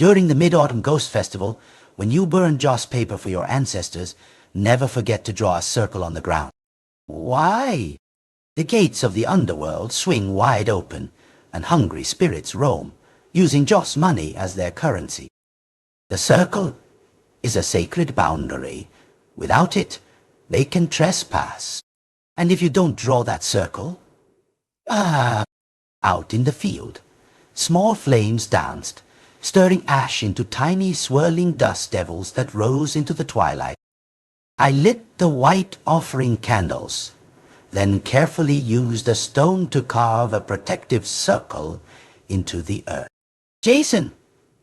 During the Mid-Autumn Ghost Festival, when you burn joss paper for your ancestors, never forget to draw a circle on the ground. Why? The gates of the underworld swing wide open, and hungry spirits roam, using joss money as their currency. The circle is a sacred boundary. Without it, they can trespass. And if you don't draw that circle, out in the field, small flames danced, stirring ash into tiny swirling dust devils that rose into the twilight. I lit the white offering candles, then carefully used a stone to carve a protective circle into the earth. Jason,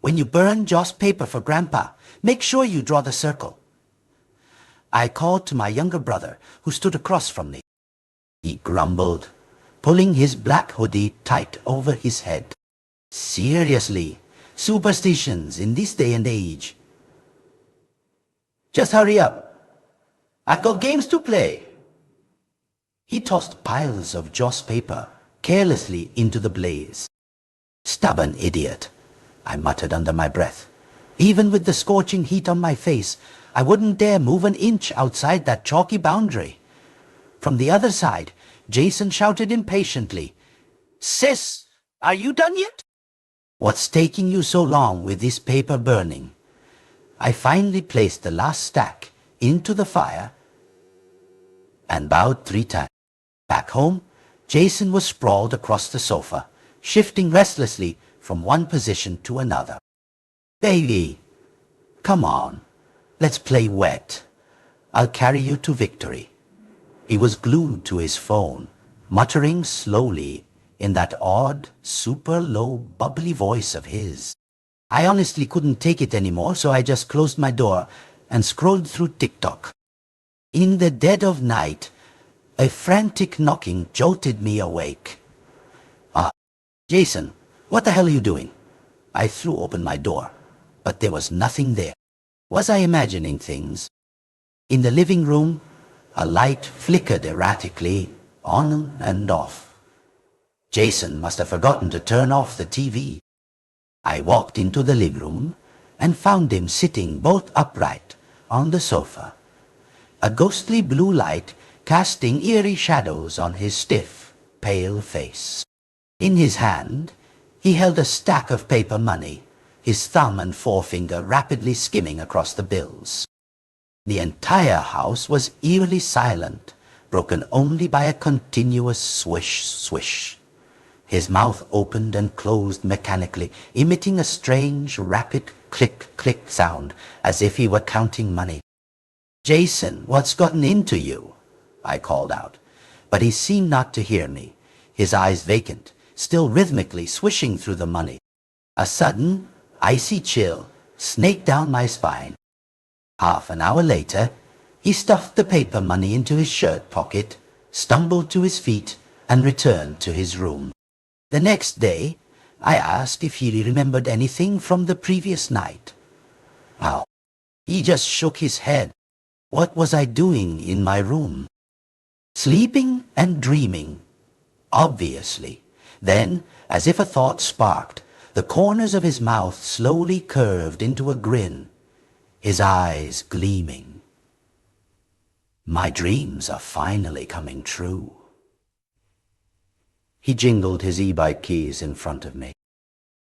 when you burn joss paper for Grandpa, make sure you draw the circle. I called to my younger brother, who stood across from me. He grumbled, pulling his black hoodie tight over his head. Seriously, superstitions in this day and age. Just hurry up. I've got games to play. He tossed piles of joss paper carelessly into the blaze. Stubborn idiot, I muttered under my breath. Even with the scorching heat on my face, I wouldn't dare move an inch outside that chalky boundary. From the other side, Jason shouted impatiently, "Sis, are you done yet? What's taking you so long with this paper burning?" I finally placed the last stack into the fire and bowed 3 times. Back home, Jason was sprawled across the sofa, shifting restlessly from one position to another. "Baby, come on, let's play wet. I'll carry you to victory." He was glued to his phone, muttering slowly in that odd, super low, bubbly voice of his. I honestly couldn't take it anymore, so I just closed my door and scrolled through TikTok. In the dead of night, a frantic knocking jolted me awake. Jason, what the hell are you doing?" I threw open my door, but there was nothing there. Was I imagining things? In the living room, a light flickered erratically, on and off. Jason must have forgotten to turn off the TV. I walked into the living room and found him sitting bolt upright on the sofa, a ghostly blue light casting eerie shadows on his stiff, pale face. In his hand, he held a stack of paper money, his thumb and forefinger rapidly skimming across the bills. The entire house was eerily silent, broken only by a continuous swish, swish. His mouth opened and closed mechanically, emitting a strange, rapid click, click sound, as if he were counting money. "Jason, what's gotten into you?" I called out, but he seemed not to hear me, his eyes vacant, still rhythmically swishing through the money. A sudden, icy chill snaked down my spine. Half an hour later, he stuffed the paper money into his shirt pocket, stumbled to his feet, and returned to his room. The next day, I asked if he remembered anything from the previous night. Wow. He just shook his head. What was I doing in my room? Sleeping and dreaming, obviously. Then, as if a thought sparked, the corners of his mouth slowly curved into a grin, his eyes gleaming. My dreams are finally coming true. He jingled his e-bike keys in front of me.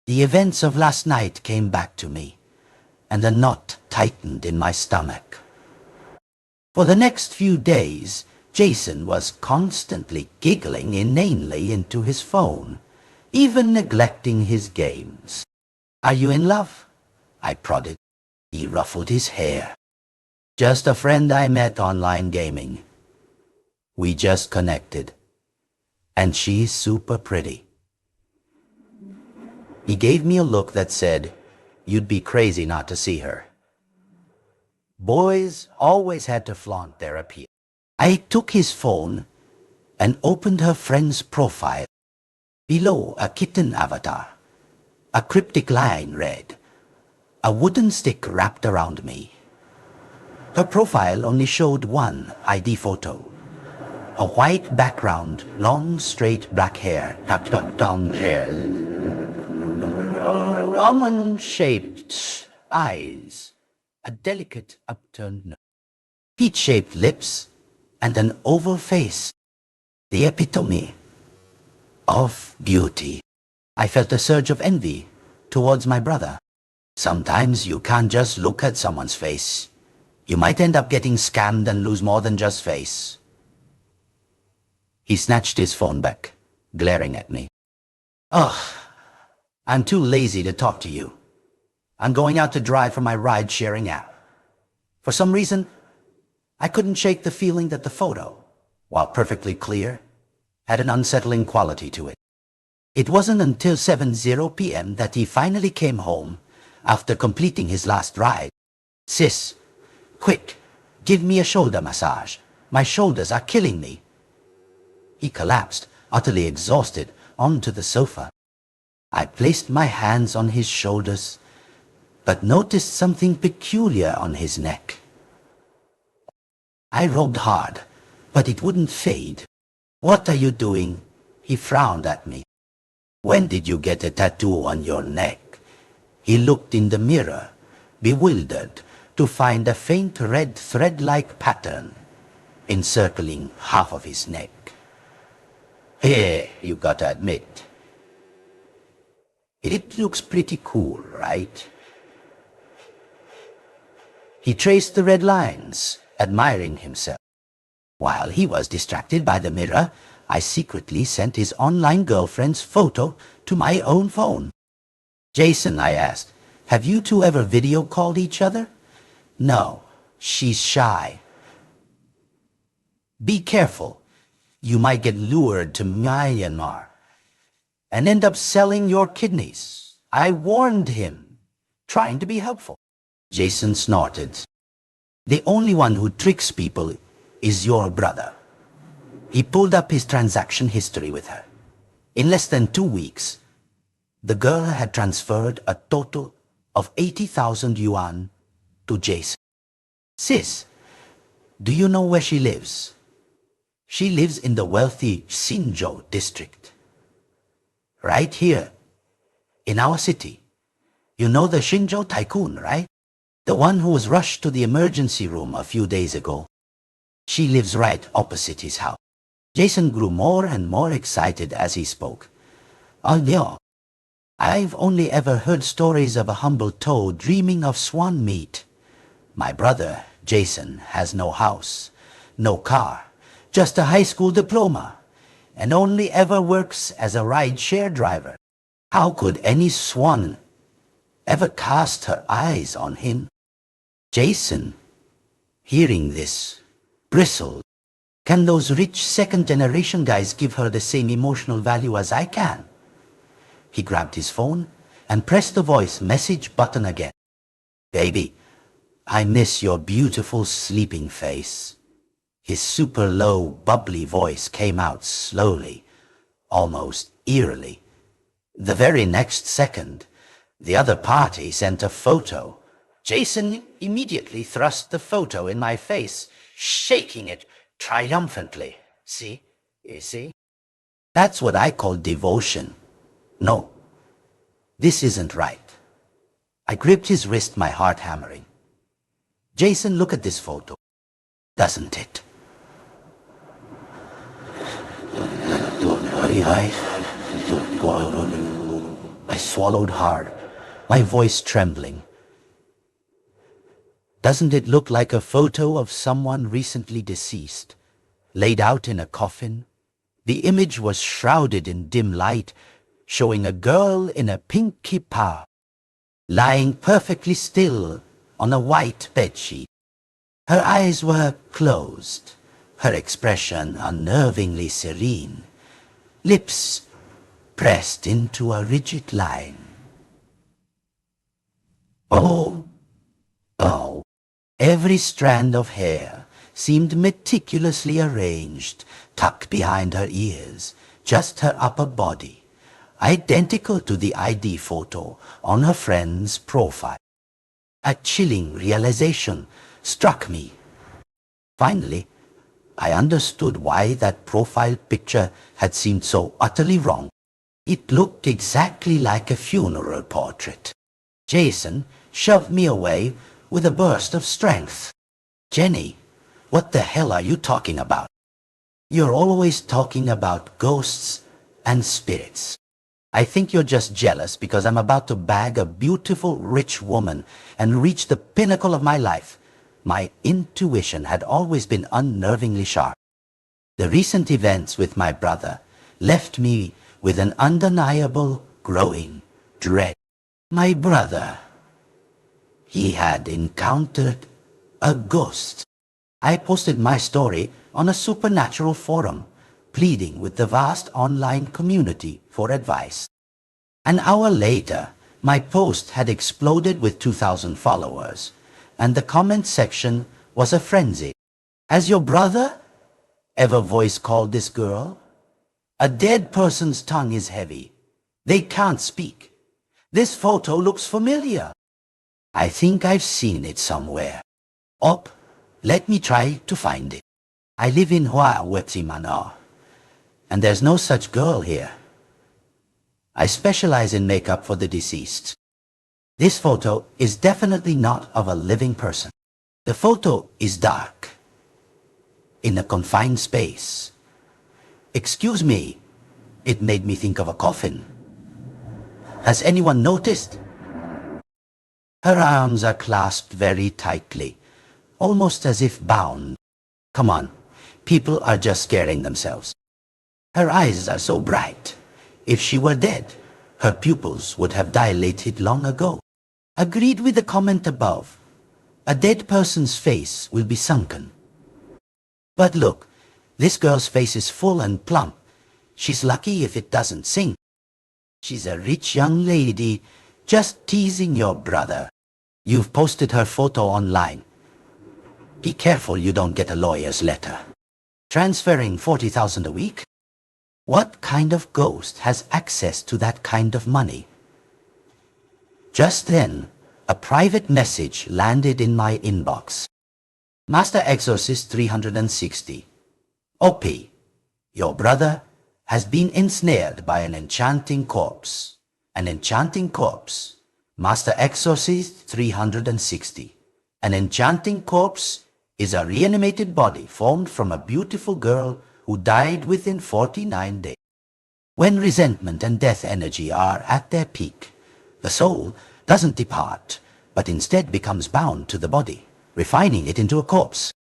The events of last night came back to me, and a knot tightened in my stomach. For the next few days, Jason was constantly giggling inanely into his phone, even neglecting his games. "Are you in love?" I prodded. He ruffled his hair. "Just a friend I met online gaming. We just connected. And she's super pretty." He gave me a look that said, "You'd be crazy not to see her." Boys always had to flaunt their appeal. I took his phone and opened her friend's profile. Below a kitten avatar, a cryptic line read, "A wooden stick wrapped around me." Her profile only showed one ID photo. A white background, long straight black hair, tucked down hair. almond-shaped eyes, a delicate upturned nose, peach-shaped lips, and an oval face, the epitome of beauty. I felt a surge of envy towards my brother. Sometimes you can't just look at someone's face. You might end up getting scammed and lose more than just face. He snatched his phone back, glaring at me. Ugh, I'm too lazy to talk to you. I'm going out to drive for my ride-sharing app. For some reason, I couldn't shake the feeling that the photo, while perfectly clear, had an unsettling quality to it. It wasn't until 7:00 p.m. that he finally came home after completing his last ride. Sis, quick, give me a shoulder massage. My shoulders are killing me. He collapsed, utterly exhausted, onto the sofa. I placed my hands on his shoulders, but noticed something peculiar on his neck. I rubbed hard, but it wouldn't fade. What are you doing? He frowned at me. When did you get a tattoo on your neck? He looked in the mirror, bewildered, to find a faint red thread-like pattern encircling half of his neck. Here, you gotta admit, it looks pretty cool, right? He traced the red lines, admiring himself. While he was distracted by the mirror, I secretly sent his online girlfriend's photo to my own phone. Jason, I asked, have you two ever video called each other? No, she's shy. Be careful. You might get lured to Myanmar and end up selling your kidneys. I warned him, trying to be helpful. Jason snorted. The only one who tricks people is your brother. He pulled up his transaction history with her. In less than 2 weeks, the girl had transferred a total of 80,000 yuan to Jason. Sis, do you know where she lives? She lives in the wealthy Xinzhou district. Right here, in our city. You know the Xinzhou tycoon, right? The one who was rushed to the emergency room a few days ago. She lives right opposite his house. Jason grew more and more excited as he spoke. Oh no, I've only ever heard stories of a humble toad dreaming of swan meat. My brother, Jason, has no house, no car, just a high school diploma, and only ever works as a ride-share driver. How could any swan ever cast her eyes on him? Jason, hearing this, bristled. Can those rich second-generation guys give her the same emotional value as I can? He grabbed his phone and pressed the voice message button again. Baby, I miss your beautiful sleeping face. His super low, bubbly voice came out slowly, almost eerily. The very next second, the other party sent a photo. Jason immediately thrust the photo in my face, shaking it triumphantly. See? You see? That's what I call devotion. No, this isn't right. I gripped his wrist, my heart hammering. Jason, look at this photo. Doesn't it? I swallowed hard, my voice trembling. Doesn't it look like a photo of someone recently deceased, laid out in a coffin? The image was shrouded in dim light, showing a girl in a pink kippah, lying perfectly still on a white bedsheet. Her eyes were closed, her expression unnervingly serene, lips pressed into a rigid line. Oh, every strand of hair seemed meticulously arranged, tucked behind her ears, just her upper body, identical to the ID photo on her friend's profile. A chilling realization struck me. Finally, I understood why that profile picture had seemed so utterly wrong. It looked exactly like a funeral portrait. Jason shoved me away with a burst of strength. Jenny, what the hell are you talking about? You're always talking about ghosts and spirits. I think you're just jealous because I'm about to bag a beautiful, rich woman and reach the pinnacle of my life. My intuition had always been unnervingly sharp. The recent events with my brother left me with an undeniable, growing dread. My brother, he had encountered a ghost. I posted my story on a supernatural forum, pleading with the vast online community for advice. An hour later, my post had exploded with 2,000 followers, and the comment section was a frenzy. Has your brother ever voice called this girl? A dead person's tongue is heavy. They can't speak. This photo looks familiar. I think I've seen it somewhere. Let me try to find it. I live in Huawei Manor, and there's no such girl here. I specialize in makeup for the deceased. This photo is definitely not of a living person. The photo is dark, in a confined space. Excuse me, it made me think of a coffin. Has anyone noticed? Her arms are clasped very tightly, almost as if bound. Come on, people are just scaring themselves. Her eyes are so bright. If she were dead, her pupils would have dilated long ago. Agreed with the comment above. A dead person's face will be sunken. But look, this girl's face is full and plump. She's lucky if it doesn't sing. She's a rich young lady, just teasing your brother. You've posted her photo online. Be careful you don't get a lawyer's letter. Transferring 40,000 a week? What kind of ghost has access to that kind of money? Just then, a private message landed in my inbox. Master Exorcist 360. OP, your brother has been ensnared by an enchanting corpse. An enchanting corpse. Master Exorcist 360. An enchanting corpse is a reanimated body formed from a beautiful girl who died within 49 days. When resentment and death energy are at their peak, the soul doesn't depart, but instead becomes bound to the body, refining it into a corpse.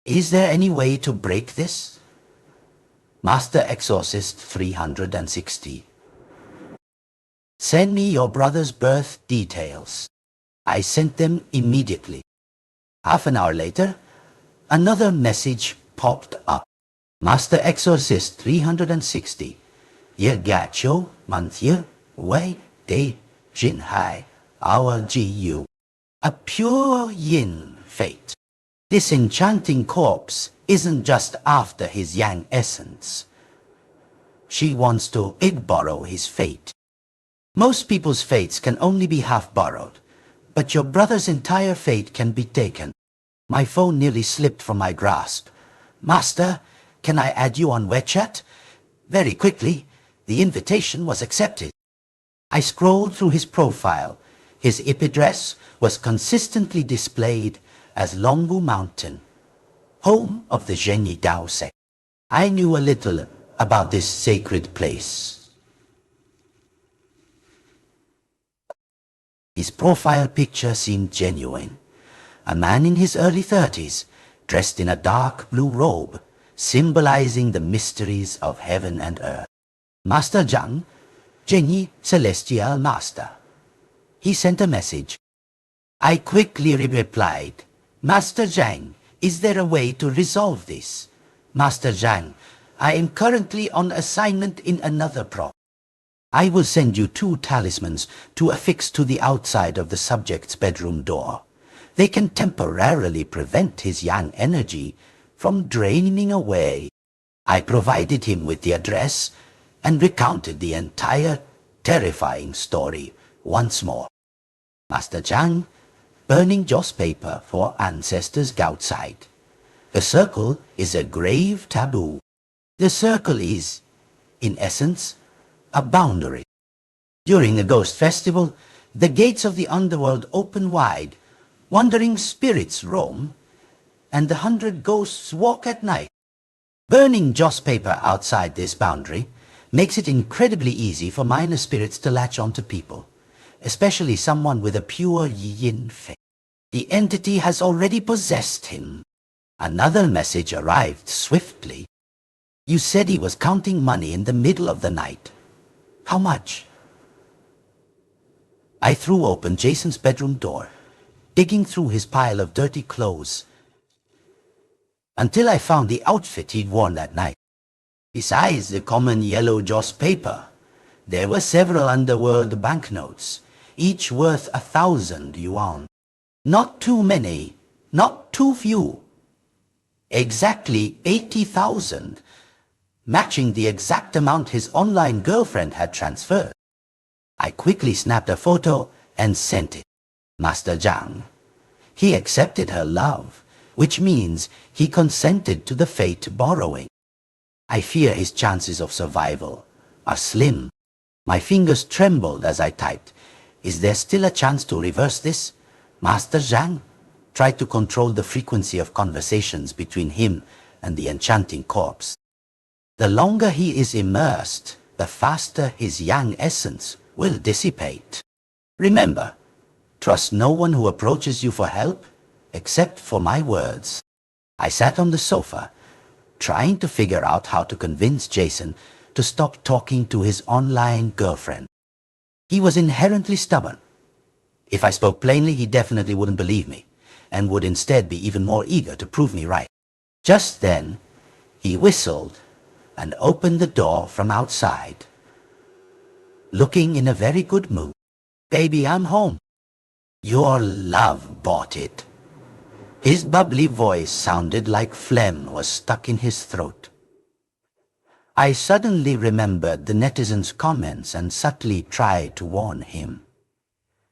Is there any way to break this? Master Exorcist 360. Send me your brother's birth details. I sent them immediately. Half an hour later, another message popped up. Master Exorcist 360. Ye gacho manthye wei de jin hai our gu. A pure yin fate. This enchanting corpse isn't just after his yang essence. She wants to borrow his fate. Most people's fates can only be half borrowed, but your brother's entire fate can be taken. My phone nearly slipped from my grasp. Master, can I add you on WeChat? Very quickly, the invitation was accepted. I scrolled through his profile. His IP address was consistently displayed as Longbu Mountain, home of the Zhenyi Dao sect. I knew a little about this sacred place. His profile picture seemed genuine. A man in his early 30s, dressed in a dark blue robe, symbolizing the mysteries of heaven and earth. Master Zhang, Zhenyi Celestial Master. He sent a message. I quickly replied, Master Zhang, is there a way to resolve this? Master Zhang, I am currently on assignment in another province. I will send you 2 talismans to affix to the outside of the subject's bedroom door. They can temporarily prevent his yang energy from draining away. I provided him with the address and recounted the entire terrifying story once more. Master Zhang, burning joss paper for ancestors' outside. The circle is a grave taboo. The circle is, in essence, a boundary. During the ghost festival, the gates of the underworld open wide, wandering spirits roam, and the 100 ghosts walk at night. Burning joss paper outside this boundary makes it incredibly easy for minor spirits to latch onto people, especially someone with a pure yin faith. The entity has already possessed him. Another message arrived swiftly. You said he was counting money in the middle of the night. How much? I threw open Jason's bedroom door, digging through his pile of dirty clothes, until I found the outfit he'd worn that night. Besides the common yellow joss paper, there were several underworld banknotes, each worth 1,000 yuan. Not too many, not too few. Exactly 80,000, matching the exact amount his online girlfriend had transferred. I quickly snapped a photo and sent it. Master Zhang. He accepted her love, which means he consented to the fate borrowing. I fear his chances of survival are slim. My fingers trembled as I typed. Is there still a chance to reverse this? Master Zhang tried to control the frequency of conversations between him and the Enchanting Corpse. The longer he is immersed, the faster his yang essence will dissipate. Remember, trust no one who approaches you for help, except for my words. I sat on the sofa, trying to figure out how to convince Jason to stop talking to his online girlfriend. He was inherently stubborn. If I spoke plainly, he definitely wouldn't believe me, and would instead be even more eager to prove me right. Just then, he whistled and opened the door from outside, looking in a very good mood. Baby, I'm home. Your love bought it. His bubbly voice sounded like phlegm was stuck in his throat. I suddenly remembered the netizens' comments and subtly tried to warn him.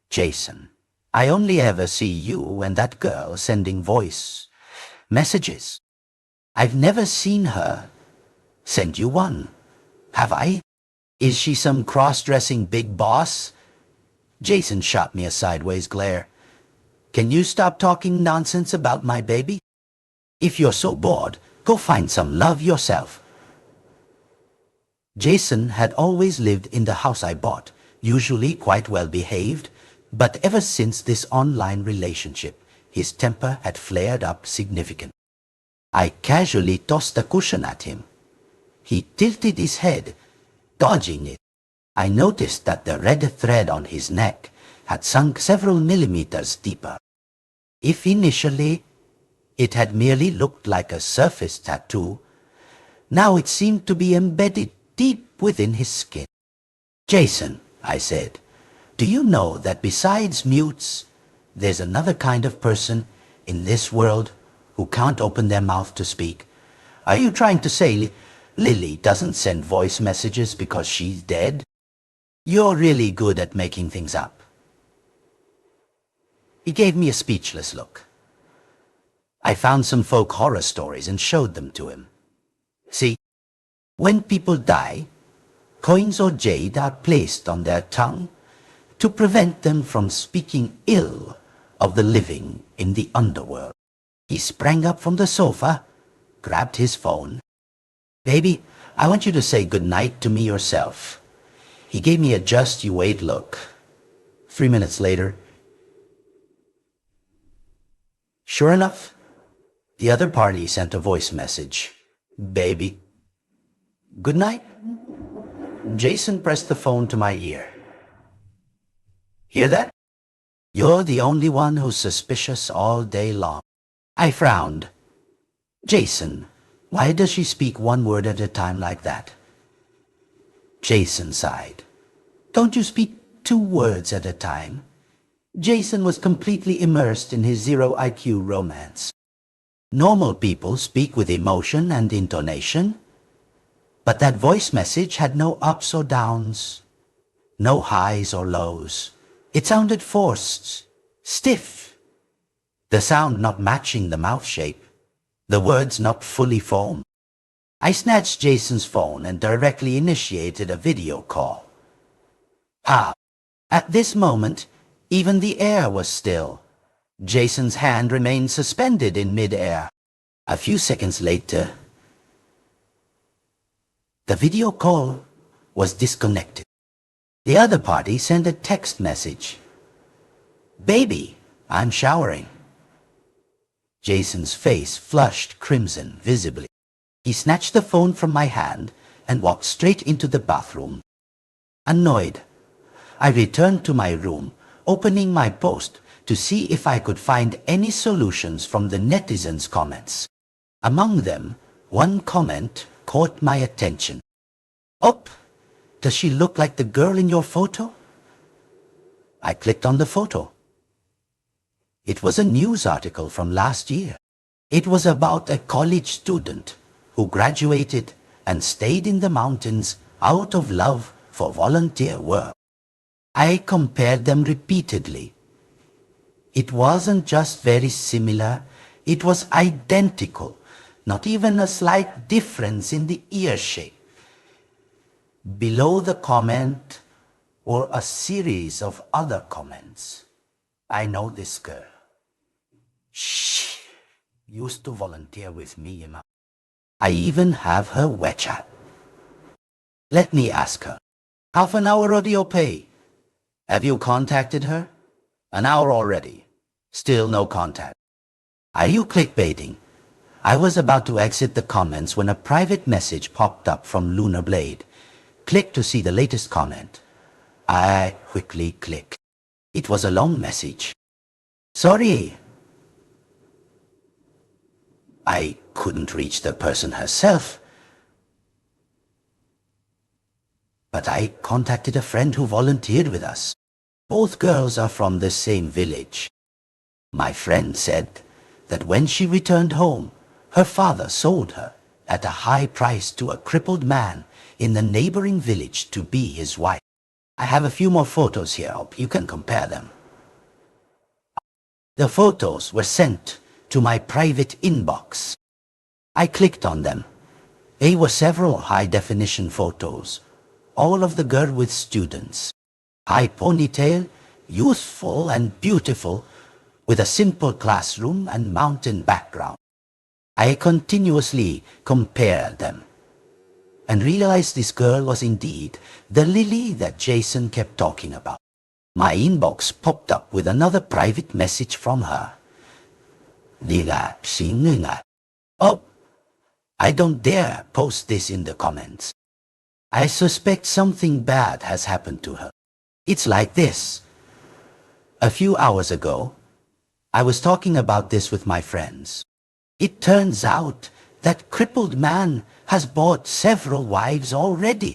Jason, I only ever see you and that girl sending voice messages. I've never seen her send you one, have I? Is she some cross-dressing big boss? Jason shot me a sideways glare. Can you stop talking nonsense about my baby? If you're so bored, go find some love yourself. Jason had always lived in the house I bought, usually quite well behaved, but ever since this online relationship, his temper had flared up significantly. I casually tossed a cushion at him. He tilted his head, dodging it. I noticed that the red thread on his neck had sunk several millimeters deeper. If initially it had merely looked like a surface tattoo, now it seemed to be embedded deep within his skin. Jason, I said, do you know that besides mutes, there's another kind of person in this world who can't open their mouth to speak? Are you trying to say Lily doesn't send voice messages because she's dead? You're really good at making things up. He gave me a speechless look. I found some folk horror stories and showed them to him. See, when people die, coins or jade are placed on their tongue to prevent them from speaking ill of the living in the underworld. He sprang up from the sofa, grabbed his phone. Baby, I want you to say goodnight to me yourself. He gave me a just you wait look. 3 minutes later, sure enough, the other party sent a voice message. Baby, good night. Jason pressed the phone to my ear. Hear that? You're the only one who's suspicious all day long. I frowned. Jason, why does she speak one word at a time like that? Jason sighed. Don't you speak 2 words at a time? Jason was completely immersed in his 0 IQ romance. Normal people speak with emotion and intonation, but that voice message had no ups or downs, no highs or lows. It sounded forced, stiff, the sound not matching the mouth shape, the words not fully formed. I snatched Jason's phone and directly initiated a video call. At this moment, even the air was still. Jason's hand remained suspended in mid-air. A few seconds later, the video call was disconnected. The other party sent a text message. "Baby, I'm showering." Jason's face flushed crimson visibly. He snatched the phone from my hand and walked straight into the bathroom. Annoyed, I returned to my room, opening my post to see if I could find any solutions from the netizens' comments. Among them, one comment caught my attention. "Oh, does she look like the girl in your photo?" I clicked on the photo. It was a news article from last year. It was about a college student who graduated and stayed in the mountains out of love for volunteer work. I compared them repeatedly. It wasn't just very similar, it was identical, not even a slight difference in the ear shape. Below the comment were a series of other comments. "I know this girl. She used to volunteer with me. I even have her WeChat. Let me ask her. Half an hour audio pay. Have you contacted her? An hour already. Still no contact. Are you clickbaiting?" I was about to exit the comments when a private message popped up from Lunar Blade. "Click to see the latest comment." I quickly clicked. It was a long message. "Sorry, I couldn't reach the person herself, but I contacted a friend who volunteered with us. Both girls are from the same village. My friend said that when she returned home, her father sold her at a high price to a crippled man in the neighboring village to be his wife. I have a few more photos here. You can compare them." The photos were sent to my private inbox. I clicked on them. They were several high-definition photos, all of the girl with students. High ponytail, youthful and beautiful, with a simple classroom and mountain background. I continuously compared them and realized this girl was indeed the Lily that Jason kept talking about. My inbox popped up with another private message from her. "Oh, I don't dare post this in the comments. I suspect something bad has happened to her. It's like this. A few hours ago, I was talking about this with my friends. It turns out that crippled man has bought several wives already.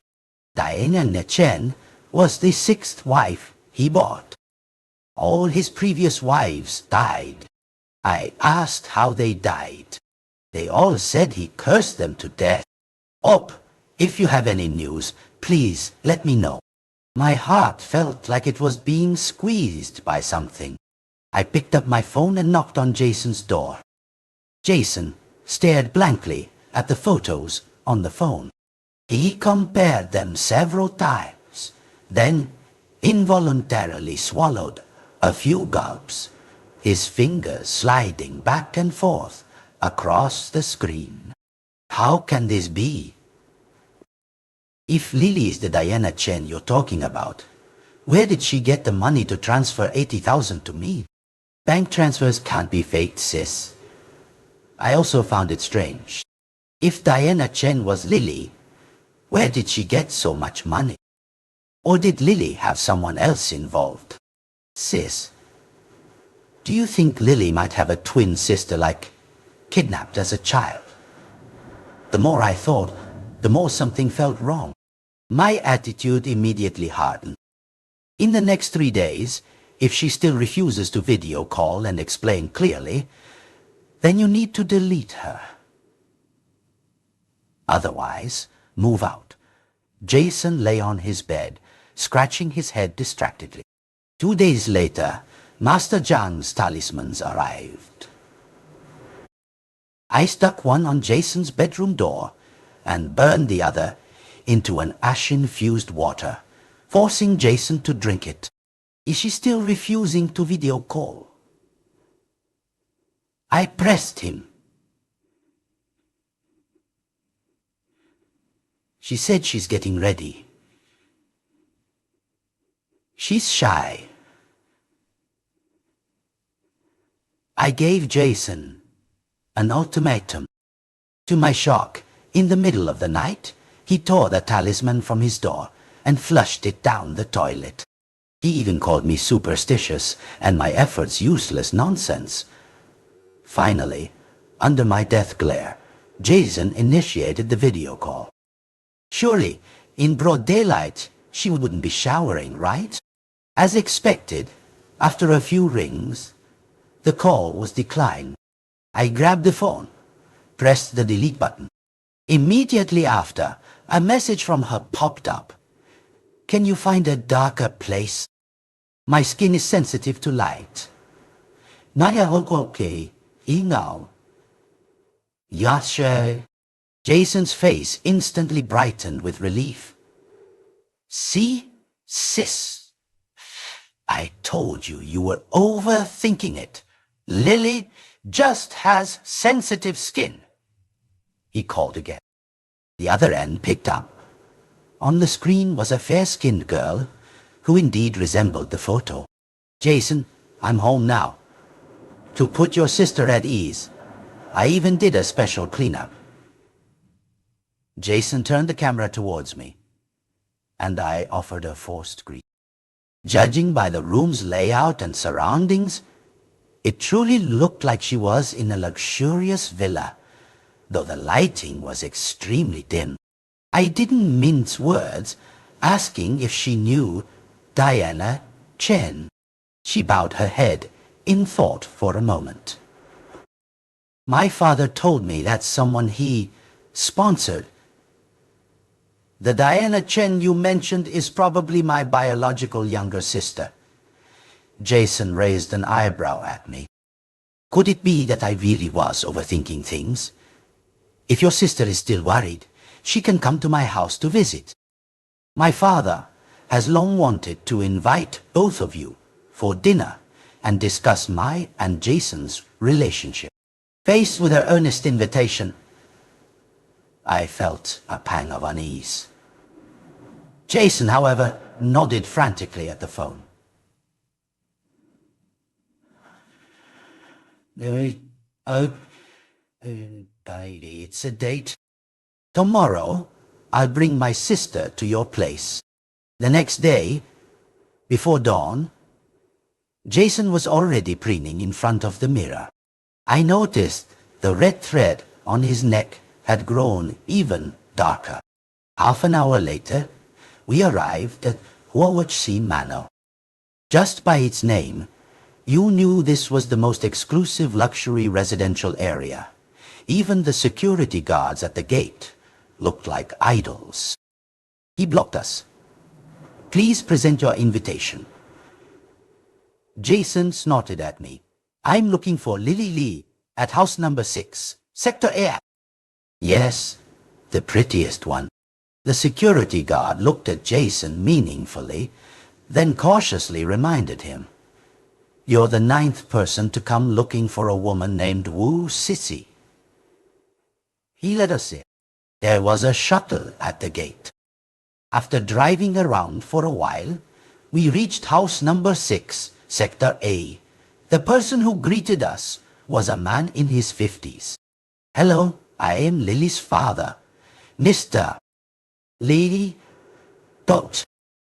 Diana Chen was the 6th wife he bought. All his previous wives died. I asked how they died. They all said he cursed them to death. Oh, if you have any news, please let me know." My heart felt like it was being squeezed by something. I picked up my phone and knocked on Jason's door. Jason stared blankly at the photos on the phone. He compared them several times, then involuntarily swallowed a few gulps, his fingers sliding back and forth across the screen. "How can this be? If Lily is the Diana Chen you're talking about, where did she get the money to transfer 80,000 to me? Bank transfers can't be faked, sis." I also found it strange. If Diana Chen was Lily, where did she get so much money? Or did Lily have someone else involved? "Sis, do you think Lily might have a twin sister, like kidnapped as a child?" The more I thought, the more something felt wrong. My attitude immediately hardened. In the next 3 days, if she still refuses to video call and explain clearly, then you need to delete her. Otherwise, move out. Jason lay on his bed, scratching his head distractedly. 2 days later, Master Zhang's talismans arrived. I stuck one on Jason's bedroom door and burned the other into an ashen-fused water, forcing Jason to drink it. Is she still refusing to video call? I pressed him. She said she's getting ready. She's shy. I gave Jason an ultimatum. To my shock, in the middle of the night, he tore the talisman from his door and flushed it down the toilet. He even called me superstitious and my efforts useless nonsense. Finally, under my death glare, Jason initiated the video call. Surely, in broad daylight, she wouldn't be showering, right? As expected, after a few rings, the call was declined. I grabbed the phone, pressed the delete button. Immediately after, a message from her popped up. Can you find a darker place? My skin is sensitive to light. Naya okay, ingaw. Yashe. Jason's face instantly brightened with relief. See, sis? I told you you were overthinking it. Lily just has sensitive skin. He called again. The other end picked up. On the screen was a fair-skinned girl who indeed resembled the photo. Jason, I'm home now. To put your sister at ease, I even did a special cleanup. Jason turned the camera towards me, and I offered a forced greeting. Judging by the room's layout and surroundings, it truly looked like she was in a luxurious villa, though the lighting was extremely dim. I didn't mince words, asking if she knew Diana Chen. She bowed her head in thought for a moment. My father told me that's someone he sponsored. The Diana Chen you mentioned is probably my biological younger sister. Jason raised an eyebrow at me. Could it be that I really was overthinking things? If your sister is still worried, she can come to my house to visit. My father has long wanted to invite both of you for dinner and discuss my and Jason's relationship. Faced with her earnest invitation, I felt a pang of unease. Jason, however, nodded frantically at the phone. It's a date. Tomorrow, I'll bring my sister to your place. The next day, before dawn, Jason was already preening in front of the mirror. I noticed the red thread on his neck had grown even darker. Half an hour later, we arrived at Huawachsi Manor. Just by its name, you knew this was the most exclusive luxury residential area. Even the security guards at the gate looked like idols. He blocked us. Please present your invitation. Jason snorted at me. I'm looking for Lily Lee at house number 6, Sector A. Yes, the prettiest one. The security guard looked at Jason meaningfully, then cautiously reminded him. You're the 9th person to come looking for a woman named Wu Sissy. He let us in. There was a shuttle at the gate. After driving around for a while, we reached house number 6, Sector A. The person who greeted us was a man in his 50s. Hello, I am Lily's father, Mr. Lady Dot.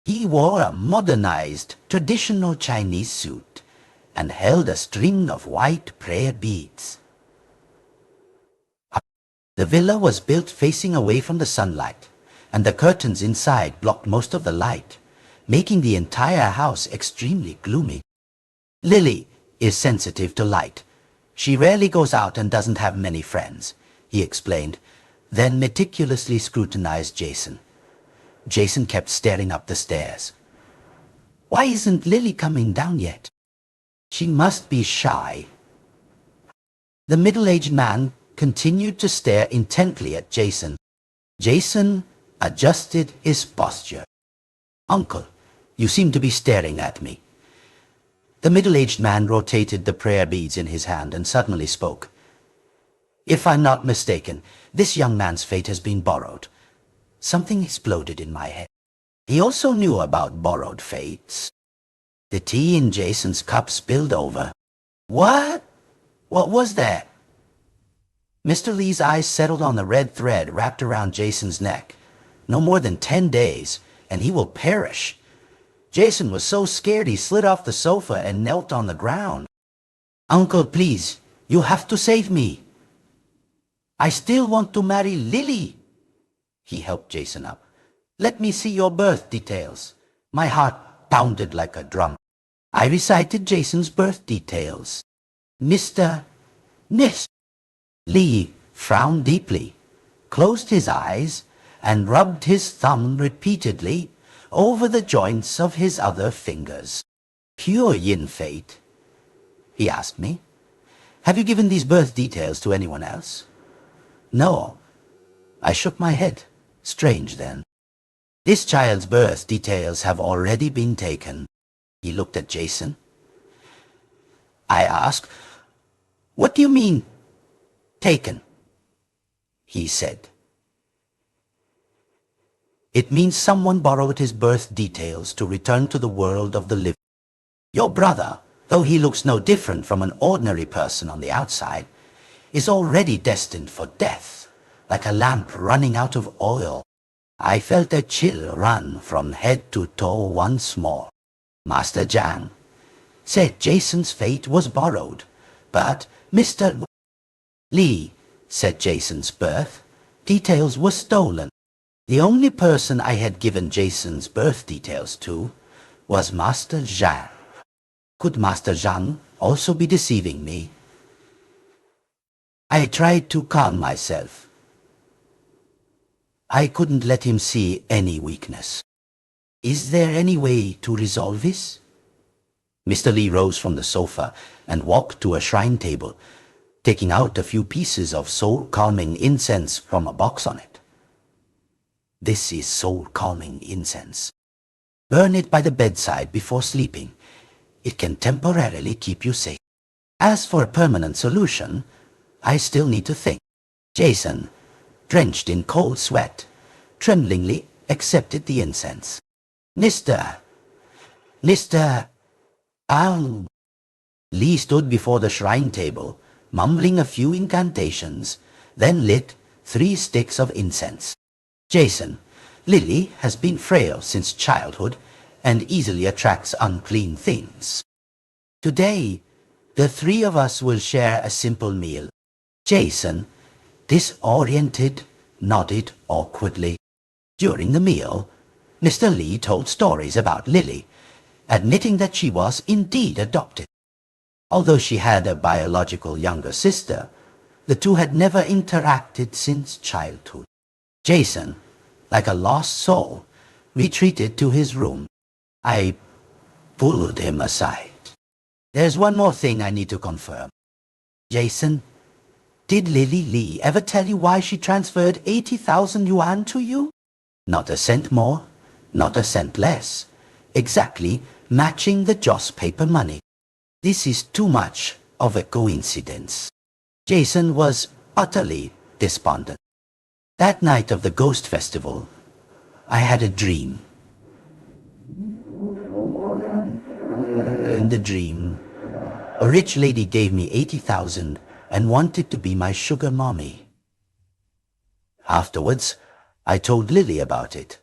He wore a modernized, traditional Chinese suit and held a string of white prayer beads. The villa was built facing away from the sunlight, and the curtains inside blocked most of the light, making the entire house extremely gloomy. Lily is sensitive to light. She rarely goes out and doesn't have many friends, he explained, then meticulously scrutinized Jason. Jason kept staring up the stairs. Why isn't Lily coming down yet? She must be shy. The middle-aged man continued to stare intently at Jason. Jason adjusted his posture. Uncle, you seem to be staring at me. The middle-aged man rotated the prayer beads in his hand and suddenly spoke. If I'm not mistaken, this young man's fate has been borrowed. Something exploded in my head. He also knew about borrowed fates. The tea in Jason's cup spilled over. What? What was that? Mr. Lee's eyes settled on the red thread wrapped around Jason's neck. No more than 10 days, and he will perish. Jason was so scared he slid off the sofa and knelt on the ground. Uncle, please, you have to save me. I still want to marry Lily. He helped Jason up. Let me see your birth details. My heart pounded like a drum. I recited Jason's birth details. Mr. Nis. Lee frowned deeply, closed his eyes, and rubbed his thumb repeatedly over the joints of his other fingers. Pure yin fate? He asked me. Have you given these birth details to anyone else? No. I shook my head. Strange then. This child's birth details have already been taken. He looked at Jason. I asked, what do you mean, taken? He said. It means someone borrowed his birth details to return to the world of the living. Your brother, though he looks no different from an ordinary person on the outside, is already destined for death, like a lamp running out of oil. I felt a chill run from head to toe once more. Master Zhang said Jason's fate was borrowed, but Mr. Lee said Jason's birth details were stolen. The only person I had given Jason's birth details to was Master Zhang. Could Master Zhang also be deceiving me? I tried to calm myself. I couldn't let him see any weakness. Is there any way to resolve this? Mr. Lee rose from the sofa and walked to a shrine table, taking out a few pieces of soul-calming incense from a box on it. This is soul-calming incense. Burn it by the bedside before sleeping. It can temporarily keep you safe. As for a permanent solution, I still need to think. Jason, drenched in cold sweat, tremblingly accepted the incense. Mr. Lee stood before the shrine table, mumbling a few incantations, then lit 3 sticks of incense. Jason, Lily has been frail since childhood and easily attracts unclean things. Today, the 3 of us will share a simple meal. Jason, disoriented, nodded awkwardly. During the meal, Mr. Lee told stories about Lily, admitting that she was indeed adopted. Although she had a biological younger sister, the two had never interacted since childhood. Jason, like a lost soul, retreated to his room. I pulled him aside. There's one more thing I need to confirm. Jason, did Lily Lee ever tell you why she transferred 80,000 yuan to you? Not a cent more, not a cent less. Exactly matching the Joss paper money. This is too much of a coincidence. Jason was utterly despondent. That night of the Ghost Festival, I had a dream. In the dream, a rich lady gave me 80,000 and wanted to be my sugar mommy. Afterwards, I told Lily about it.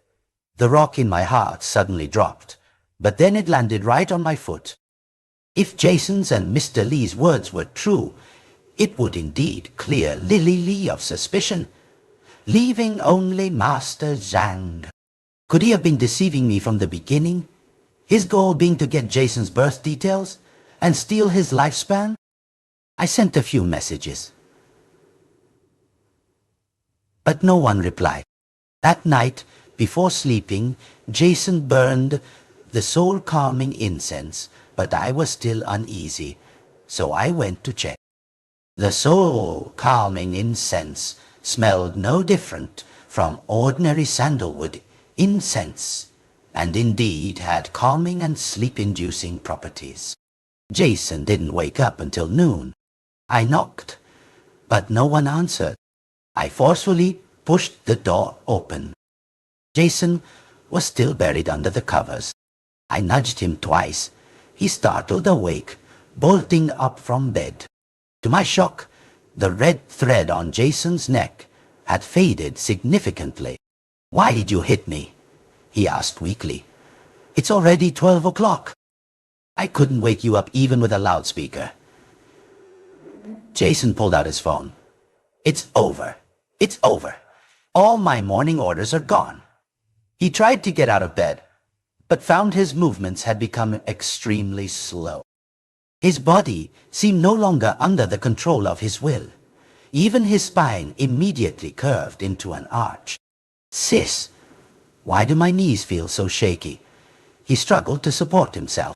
The rock in my heart suddenly dropped, but then it landed right on my foot. If Jason's and Mr. Lee's words were true, it would indeed clear Lily Lee of suspicion, leaving only Master Zhang. Could he have been deceiving me from the beginning, his goal being to get Jason's birth details and steal his lifespan? I sent a few messages, but no one replied. That night, before sleeping, Jason burned the soul-calming incense, but I was still uneasy, so I went to check. The soul-calming incense smelled no different from ordinary sandalwood incense, and indeed had calming and sleep-inducing properties. Jason didn't wake up until noon. I knocked, but no one answered. I forcefully pushed the door open. Jason was still buried under the covers. I nudged him twice. He startled awake, bolting up from bed. To my shock, the red thread on Jason's neck had faded significantly. "Why did you hit me?" he asked weakly. "It's already 12 o'clock. I couldn't wake you up even with a loudspeaker." Jason pulled out his phone. "It's over. It's over. All my morning orders are gone." He tried to get out of bed, but found his movements had become extremely slow. His body seemed no longer under the control of his will. Even his spine immediately curved into an arch. "Sis, why do my knees feel so shaky?" He struggled to support himself.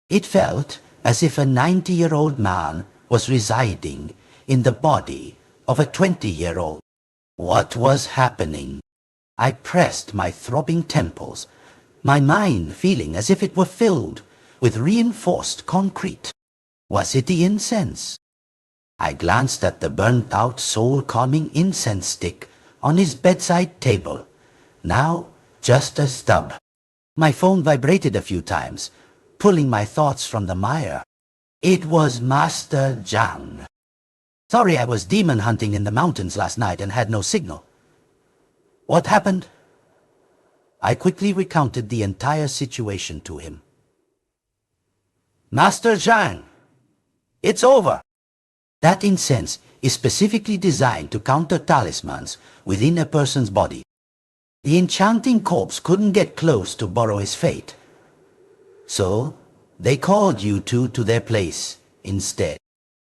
It felt as if a 90-year-old man was residing in the body of a 20-year-old. What was happening? I pressed my throbbing temples, my mind feeling as if it were filled with reinforced concrete. Was it the incense? I glanced at the burnt-out soul-calming incense stick on his bedside table, now just a stub. My phone vibrated a few times, pulling my thoughts from the mire. It was Master Zhang. "Sorry, I was demon hunting in the mountains last night and had no signal." "What happened?" I quickly recounted the entire situation to him. "Master Zhang, it's over." That incense is specifically designed to counter talismans within a person's body. The Enchanting Corpse couldn't get close to borrow his fate. So, they called you two to their place instead.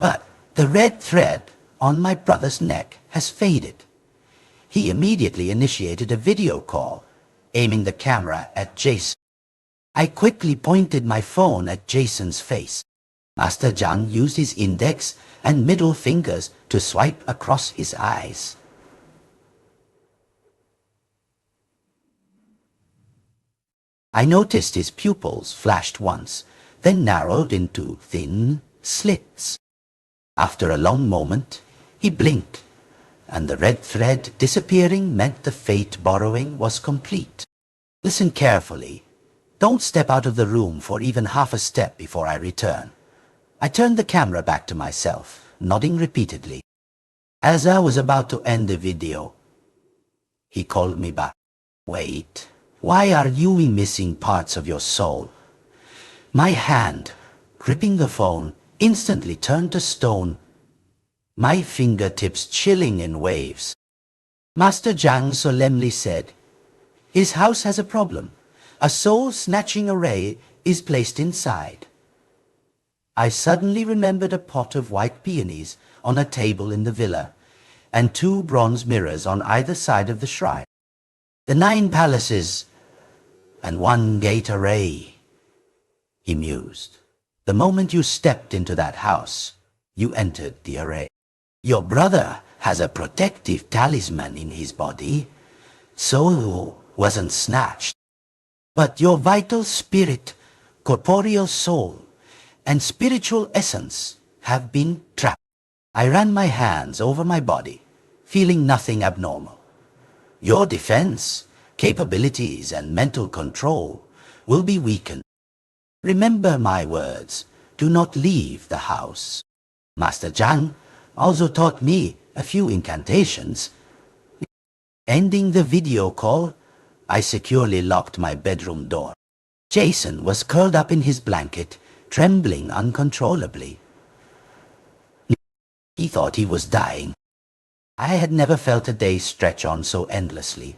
But the red thread on my brother's neck has faded. He immediately initiated a video call, aiming the camera at Jason. I quickly pointed my phone at Jason's face. Master Zhang used his index and middle fingers to swipe across his eyes. I noticed his pupils flashed once, then narrowed into thin slits. After a long moment, he blinked, and the red thread disappearing meant the fate borrowing was complete. Listen carefully. Don't step out of the room for even half a step before I return. I turned the camera back to myself, nodding repeatedly. As I was about to end the video, he called me back. "Wait, why are you missing parts of your soul?" My hand, gripping the phone, instantly turned to stone, my fingertips chilling in waves. Master Zhang solemnly said, "His house has a problem. A soul-snatching array is placed inside." I suddenly remembered a pot of white peonies on a table in the villa, and 2 bronze mirrors on either side of the shrine. "The 9 palaces and 1 gate array," he mused. "The moment you stepped into that house, you entered the array. Your brother has a protective talisman in his body, so wasn't snatched. But your vital spirit, corporeal soul, and spiritual essence have been trapped." I ran my hands over my body, feeling nothing abnormal. "Your defense, capabilities, and mental control will be weakened. Remember my words, do not leave the house." Master Zhang also taught me a few incantations. Ending the video call, I securely locked my bedroom door. Jason was curled up in his blanket, trembling uncontrollably. He thought he was dying. I had never felt a day stretch on so endlessly.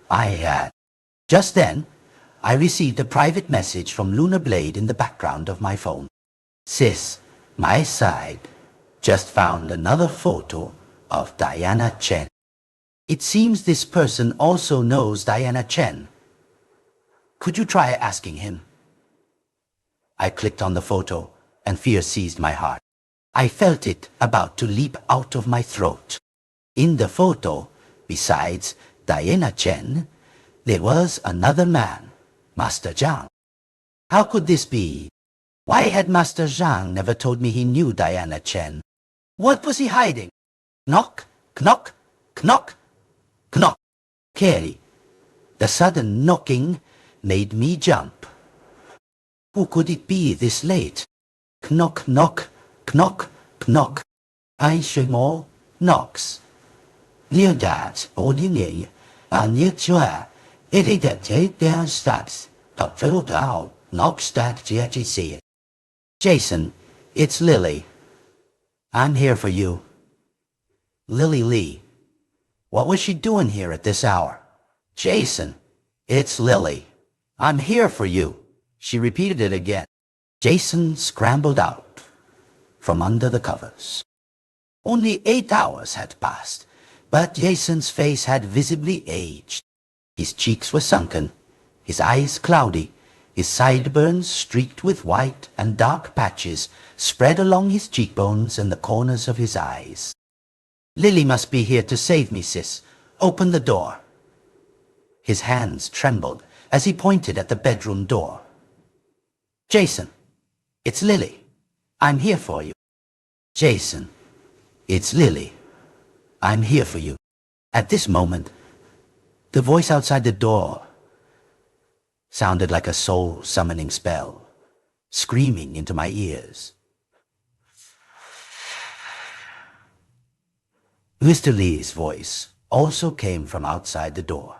I had. Just then, I received a private message from Lunar Blade in the background of my phone. "Sis, my side just found another photo of Diana Chen. It seems this person also knows Diana Chen. Could you try asking him?" I clicked on the photo, and fear seized my heart. I felt it about to leap out of my throat. In the photo, Besides Diana Chen, there was another man, Master Zhang. How could this be? Why had Master Zhang never told me he knew Diana Chen? What was he hiding? Knock, knock, knock, knock. Carrie, the sudden knocking made me jump. Who could it be this late? Knock, knock, knock, knock. Ai shui mo knocks. Near that, ordinary, unusual, it is that their stats, but filled out, knocks that GHC. Jason, it's Lily. I'm here for you. Lily Lee. What was she doing here at this hour? Jason, it's Lily. I'm here for you. She repeated it again. Jason scrambled out from under the covers. Only 8 hours had passed, but Jason's face had visibly aged. His cheeks were sunken, his eyes cloudy, his sideburns streaked with white and dark patches spread along his cheekbones and the corners of his eyes. Lily must be here to save me, sis. Open the door. His hands trembled as he pointed at the bedroom door. Jason, it's Lily. I'm here for you. Jason, it's Lily. I'm here for you. At this moment, the voice outside the door sounded like a soul-summoning spell, screaming into my ears. Mr. Lee's voice also came from outside the door.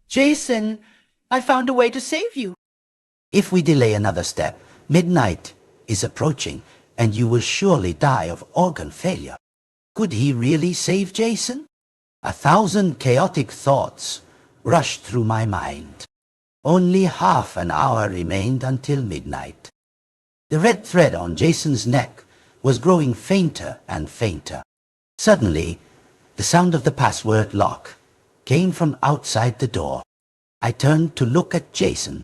Jason, I found a way to save you. If we delay another step, midnight is approaching, and you will surely die of organ failure. Could he really save Jason? 1,000 chaotic thoughts rushed through my mind. Only half an hour remained until midnight. The red thread on Jason's neck was growing fainter and fainter. Suddenly, the sound of the password lock came from outside the door. I turned to look at Jason.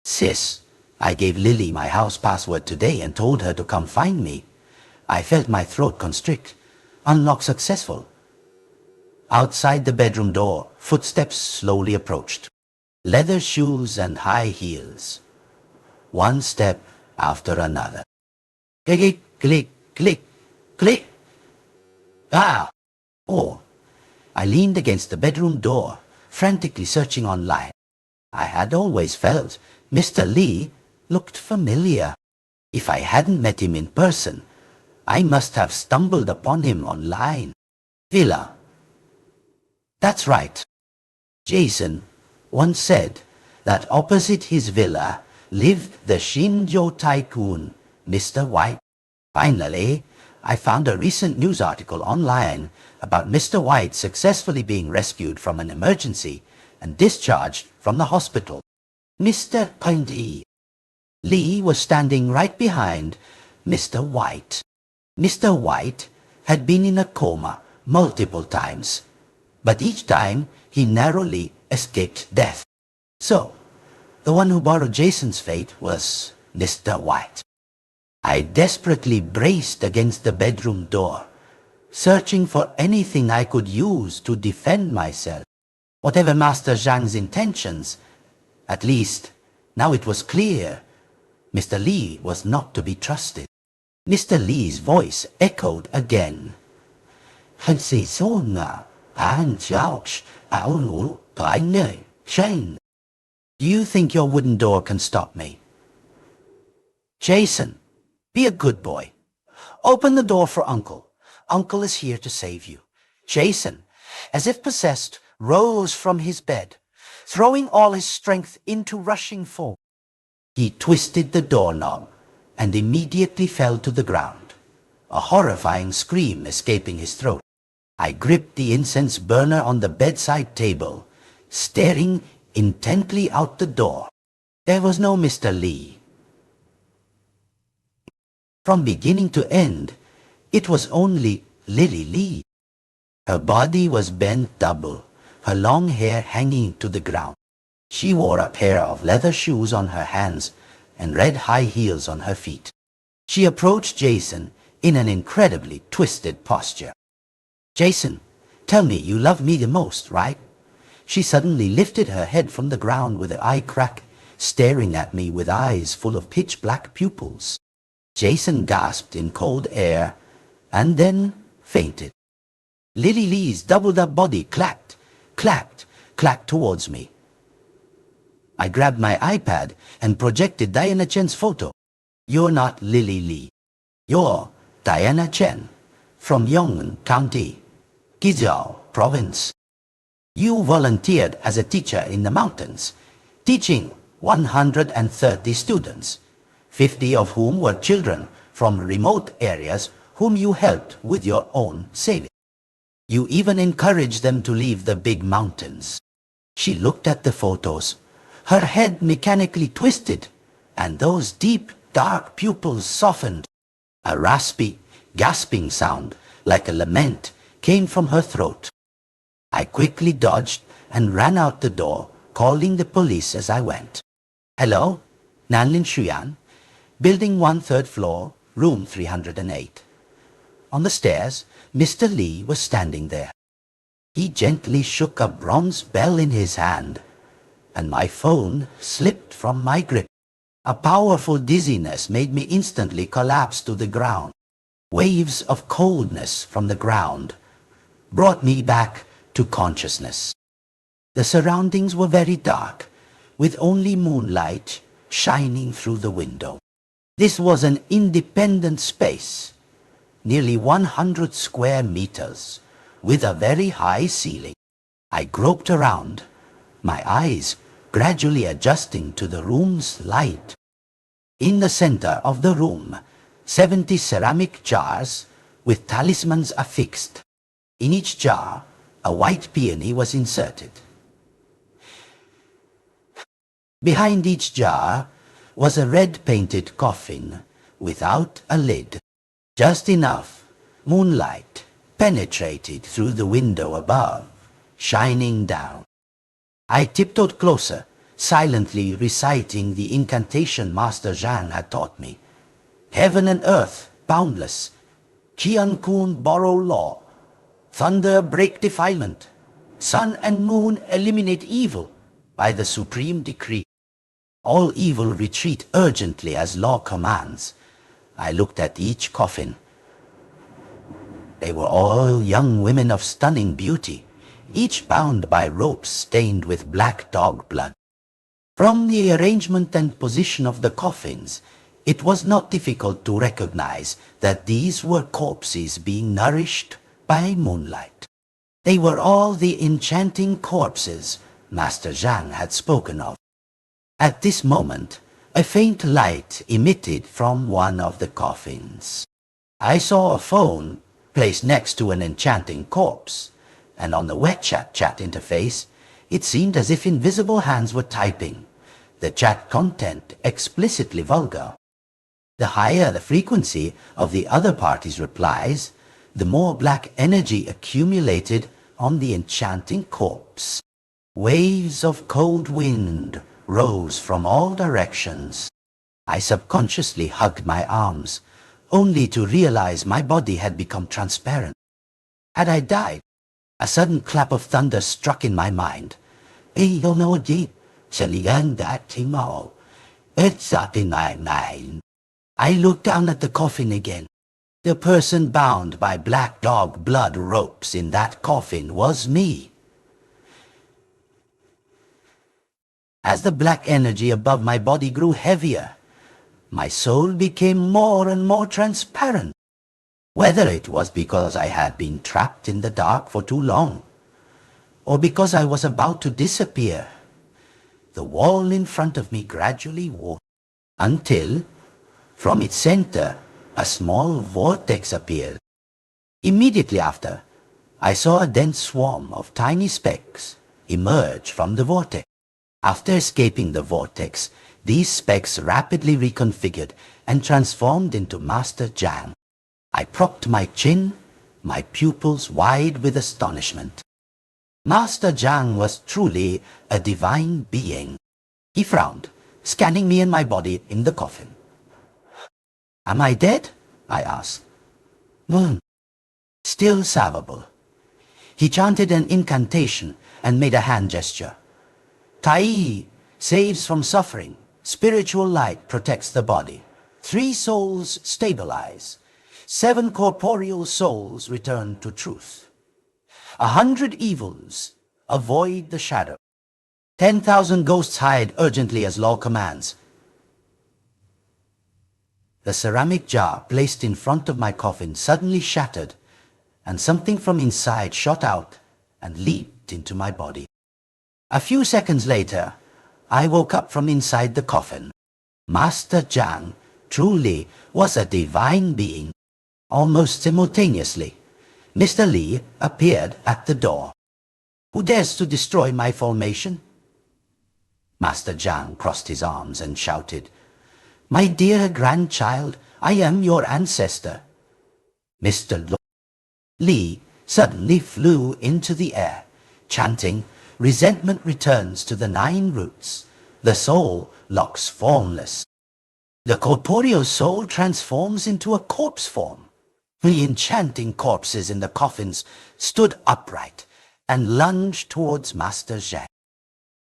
Sis, I gave Lily my house password today and told her to come find me. I felt my throat constrict. Unlock successful. Outside the bedroom door, footsteps slowly approached. Leather shoes and high heels. One step after another. Click, click, click, click. Ah! Oh! I leaned against the bedroom door, frantically searching online. I had always felt Mr. Lee looked familiar. If I hadn't met him in person, I must have stumbled upon him online. Villa. That's right. Jason once said that opposite his villa lived the Shinjo tycoon, Mr. White. Finally, I found a recent news article online about Mr. White successfully being rescued from an emergency and discharged from the hospital. Mr. Pindy. Lee was standing right behind Mr. White. Mr. White had been in a coma multiple times, but each time he narrowly escaped death. So, the one who borrowed Jason's fate was Mr. White. I desperately braced against the bedroom door, searching for anything I could use to defend myself. Whatever Master Zhang's intentions, at least now it was clear Mr. Lee was not to be trusted. Mr. Lee's voice echoed again. Do you think your wooden door can stop me? Jason, be a good boy. Open the door for Uncle. Uncle is here to save you. Jason, as if possessed, rose from his bed, throwing all his strength into rushing forward. He twisted the doorknob and immediately fell to the ground, a horrifying scream escaping his throat. I gripped the incense burner on the bedside table, staring intently out the door. There was no Mr. Lee. From beginning to end, it was only Lily Lee. Her body was bent double, her long hair hanging to the ground. She wore a pair of leather shoes on her hands and red high heels on her feet. She approached Jason in an incredibly twisted posture. "Jason, tell me you love me the most, right?" She suddenly lifted her head from the ground with an eye crack, staring at me with eyes full of pitch-black pupils. Jason gasped in cold air, and then fainted. Lily Lee's doubled-up body clacked towards me. I grabbed my iPad and projected Diana Chen's photo. "You're not Lily Lee. You're Diana Chen, from Yong'an County, Guizhou Province. You volunteered as a teacher in the mountains, teaching 130 students, 50 of whom were children from remote areas whom you helped with your own saving. You even encouraged them to leave the big mountains." She looked at the photos, her head mechanically twisted, and those deep, dark pupils softened. A raspy, gasping sound, like a lament, came from her throat. I quickly dodged and ran out the door, calling the police as I went. "Hello, Nanlin Shuyan, building 1 3rd floor, room 308. On the stairs, Mr. Lee was standing there. He gently shook a bronze bell in his hand, and my phone slipped from my grip. A powerful dizziness made me instantly collapse to the ground. Waves of coldness from the ground brought me back to consciousness. The surroundings were very dark, with only moonlight shining through the window. This was an independent space, nearly 100 square meters, with a very high ceiling. I groped around, my eyes gradually adjusting to the room's light. In the center of the room, 70 ceramic jars with talismans affixed. In each jar, a white peony was inserted. Behind each jar was a red-painted coffin without a lid. Just enough moonlight penetrated through the window above, shining down. I tiptoed closer, silently reciting the incantation Master Zhang had taught me. "Heaven and earth, boundless. Qian Kun borrow law. Thunder break defilement. Sun and moon eliminate evil by the supreme decree. All evil retreat urgently as law commands." I looked at each coffin. They were all young women of stunning beauty, each bound by ropes stained with black dog blood. From the arrangement and position of the coffins, it was not difficult to recognize that these were corpses being nourished by moonlight. They were all the enchanting corpses Master Zhang had spoken of. At this moment, a faint light emitted from one of the coffins. I saw a phone placed next to an enchanting corpse, and on the WeChat chat interface, it seemed as if invisible hands were typing, the chat content explicitly vulgar. The higher the frequency of the other party's replies, the more black energy accumulated on the enchanting corpse. Waves of cold wind rose from all directions. I subconsciously hugged my arms, only to realize my body had become transparent. Had I died? A sudden clap of thunder struck in my mind. I looked down at the coffin again. The person bound by black dog blood ropes in that coffin was me. As the black energy above my body grew heavier, my soul became more and more transparent. Whether it was because I had been trapped in the dark for too long, or because I was about to disappear, the wall in front of me gradually warped, until, from its center, a small vortex appeared. Immediately after, I saw a dense swarm of tiny specks emerge from the vortex. After escaping the vortex, these specks rapidly reconfigured and transformed into Master Zhang. I propped my chin, my pupils wide with astonishment. Master Zhang was truly a divine being. He frowned, scanning me and my body in the coffin. "Am I dead?" I asked. Still salvable. He chanted an incantation and made a hand gesture. Tai saves from suffering. Spiritual light protects the body. 3 souls stabilize. 7 corporeal souls return to truth. 100 evils avoid the shadow. 10,000 ghosts hide urgently as law commands. The ceramic jar placed in front of my coffin suddenly shattered, and something from inside shot out and leaped into my body. A few seconds later, I woke up from inside the coffin. Master Zhang truly was a divine being. Almost simultaneously, Mr. Li appeared at the door. Who dares to destroy my formation? Master Zhang crossed his arms and shouted, My dear grandchild, I am your ancestor. Mr. Li suddenly flew into the air, chanting, Resentment returns to the 9 roots. The soul locks formless. The corporeal soul transforms into a corpse form. The enchanting corpses in the coffins stood upright and lunged towards Master Zhang.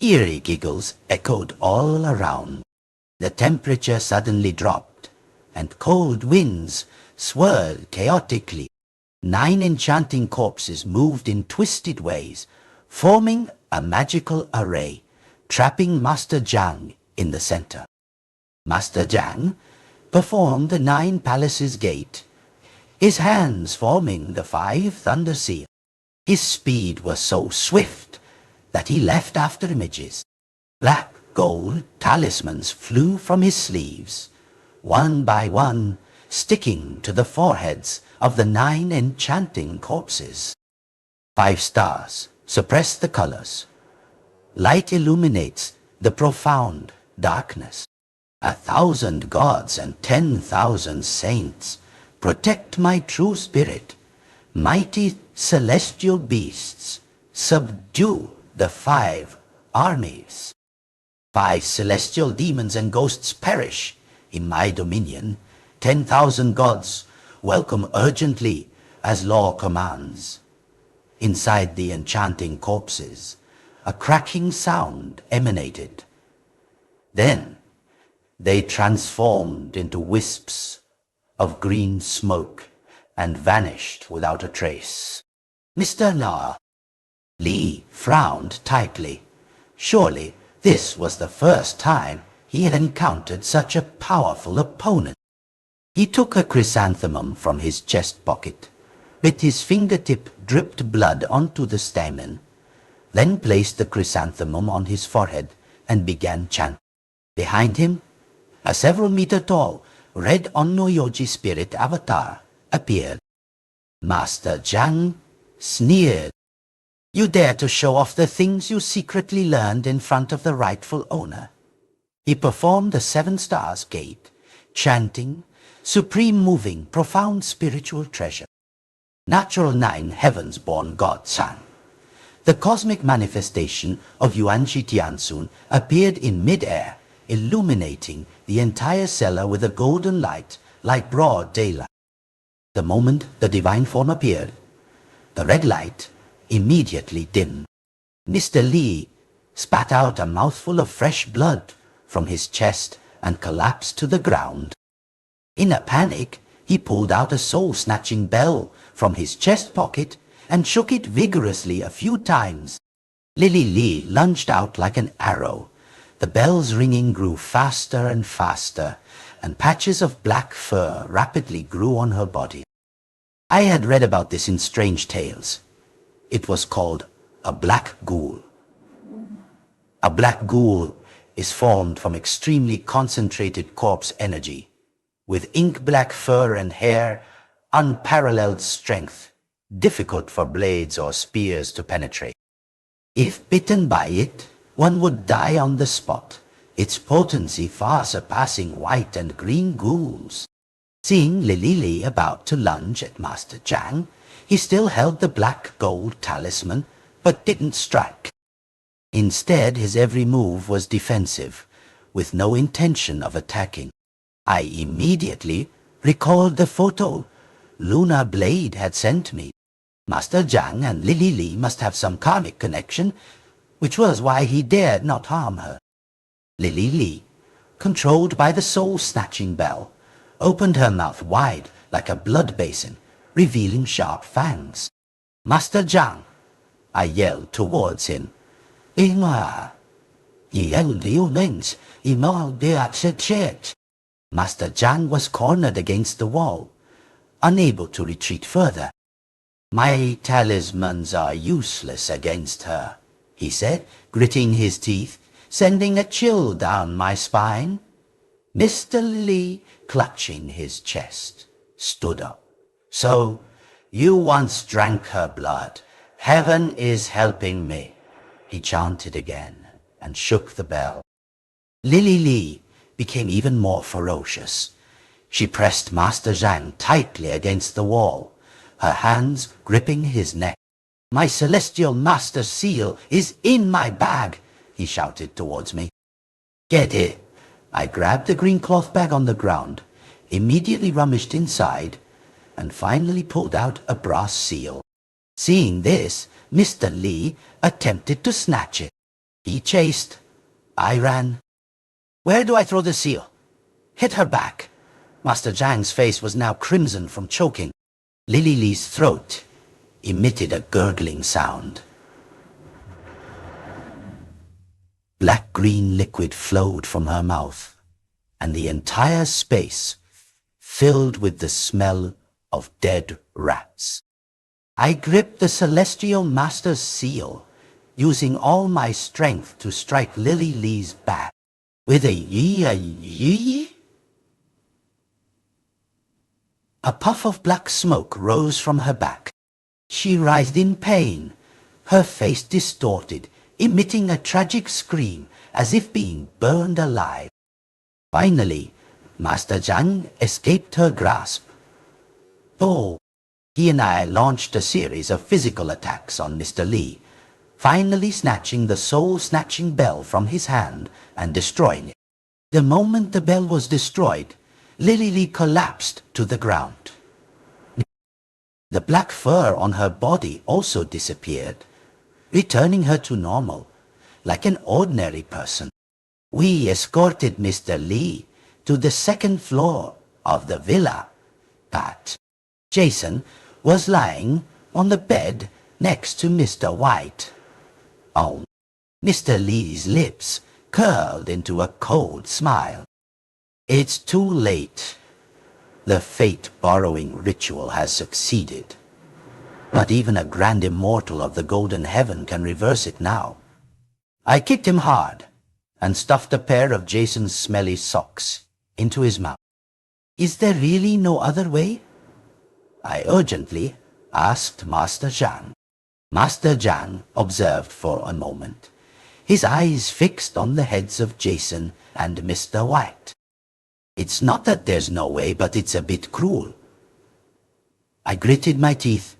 Eerie giggles echoed all around. The temperature suddenly dropped, and cold winds swirled chaotically. 9 enchanting corpses moved in twisted ways, forming a magical array, trapping Master Zhang in the center. Master Zhang performed the 9 palaces gate, his hands forming the 5 thunder seals. His speed was so swift that he left after images. Black gold talismans flew from his sleeves, one by one, sticking to the foreheads of the 9 enchanting corpses. 5 stars suppress the colors. Light illuminates the profound darkness. 1,000 gods and 10,000 saints protect my true spirit. Mighty celestial beasts subdue the 5 armies. 5 celestial demons and ghosts perish in my dominion. 10,000 gods welcome urgently as law commands. Inside the enchanting corpses, a cracking sound emanated. Then they transformed into wisps of green smoke and vanished without a trace. Mr. Li frowned tightly. Surely this was the first time he had encountered such a powerful opponent. He took a chrysanthemum from his chest pocket. With his fingertip dripped blood onto the stamen, then placed the chrysanthemum on his forehead and began chanting. Behind him, a several-meter-tall red Onnoyoji spirit avatar appeared. Master Zhang sneered. You dare to show off the things you secretly learned in front of the rightful owner. He performed the 7 stars gate, chanting, supreme moving, profound spiritual treasure. Natural 9 heavens-born God San. The cosmic manifestation of Yuan Shi Tiansun appeared in mid-air, illuminating the entire cellar with a golden light like broad daylight. The moment the divine form appeared, the red light immediately dimmed. Mr. Li spat out a mouthful of fresh blood from his chest and collapsed to the ground. In a panic, he pulled out a soul-snatching bell from his chest pocket and shook it vigorously a few times. Lily Li lunged out like an arrow. The bell's ringing grew faster and faster, and patches of black fur rapidly grew on her body. I had read about this in strange tales. It was called a black ghoul. A black ghoul is formed from extremely concentrated corpse energy, with ink-black fur and hair, unparalleled strength, difficult for blades or spears to penetrate. If bitten by it, one would die on the spot, its potency far surpassing white and green ghouls. Seeing Lily Li about to lunge at Master Zhang, he still held the black gold talisman, but didn't strike. Instead, his every move was defensive, with no intention of attacking. I immediately recalled the photo Lunar Blade had sent me. Master Zhang and Lily Li must have some karmic connection, which was why he dared not harm her. Lily Li, controlled by the soul-snatching bell, opened her mouth wide like a blood basin, revealing sharp fangs. Master Zhang, I yelled towards him. Master Zhang was cornered against the wall, unable to retreat further. My talismans are useless against her, he said, gritting his teeth, sending a chill down my spine. Mr. Li, clutching his chest, stood up. So, you once drank her blood. Heaven is helping me, he chanted again, and shook the bell. Lily Li became even more ferocious. She pressed Master Zhang tightly against the wall, her hands gripping his neck. My celestial master seal is in my bag, he shouted towards me. Get it. I grabbed the green cloth bag on the ground, immediately rummaged inside, and finally pulled out a brass seal. Seeing this, Mr. Li attempted to snatch it. He chased. I ran. Where do I throw the seal? Hit her back. Master Zhang's face was now crimson from choking. Lily Li's throat emitted a gurgling sound. Black-green liquid flowed from her mouth, and the entire space filled with the smell of dead rats. I gripped the Celestial Master's seal, using all my strength to strike Lily Li's back. With a yee. A puff of black smoke rose from her back. She writhed in pain, her face distorted, emitting a tragic scream as if being burned alive. Finally, Master Zhang escaped her grasp. Oh, he and I launched a series of physical attacks on Mr. Li, finally snatching the soul-snatching bell from his hand and destroying it. The moment the bell was destroyed, Lily Li collapsed to the ground. The black fur on her body also disappeared, returning her to normal, like an ordinary person. We escorted Mr. Li to the second floor of the villa, but Jason was lying on the bed next to Mr. White. Oh, Mr. Li's lips curled into a cold smile. It's too late. The fate-borrowing ritual has succeeded. Not even a grand immortal of the golden heaven can reverse it now. I kicked him hard and stuffed a pair of Jason's smelly socks into his mouth. Is there really no other way? I urgently asked Master Zhang. Master Zhang observed for a moment, his eyes fixed on the heads of Jason and Mr. White. It's not that there's no way, but it's a bit cruel. I gritted my teeth,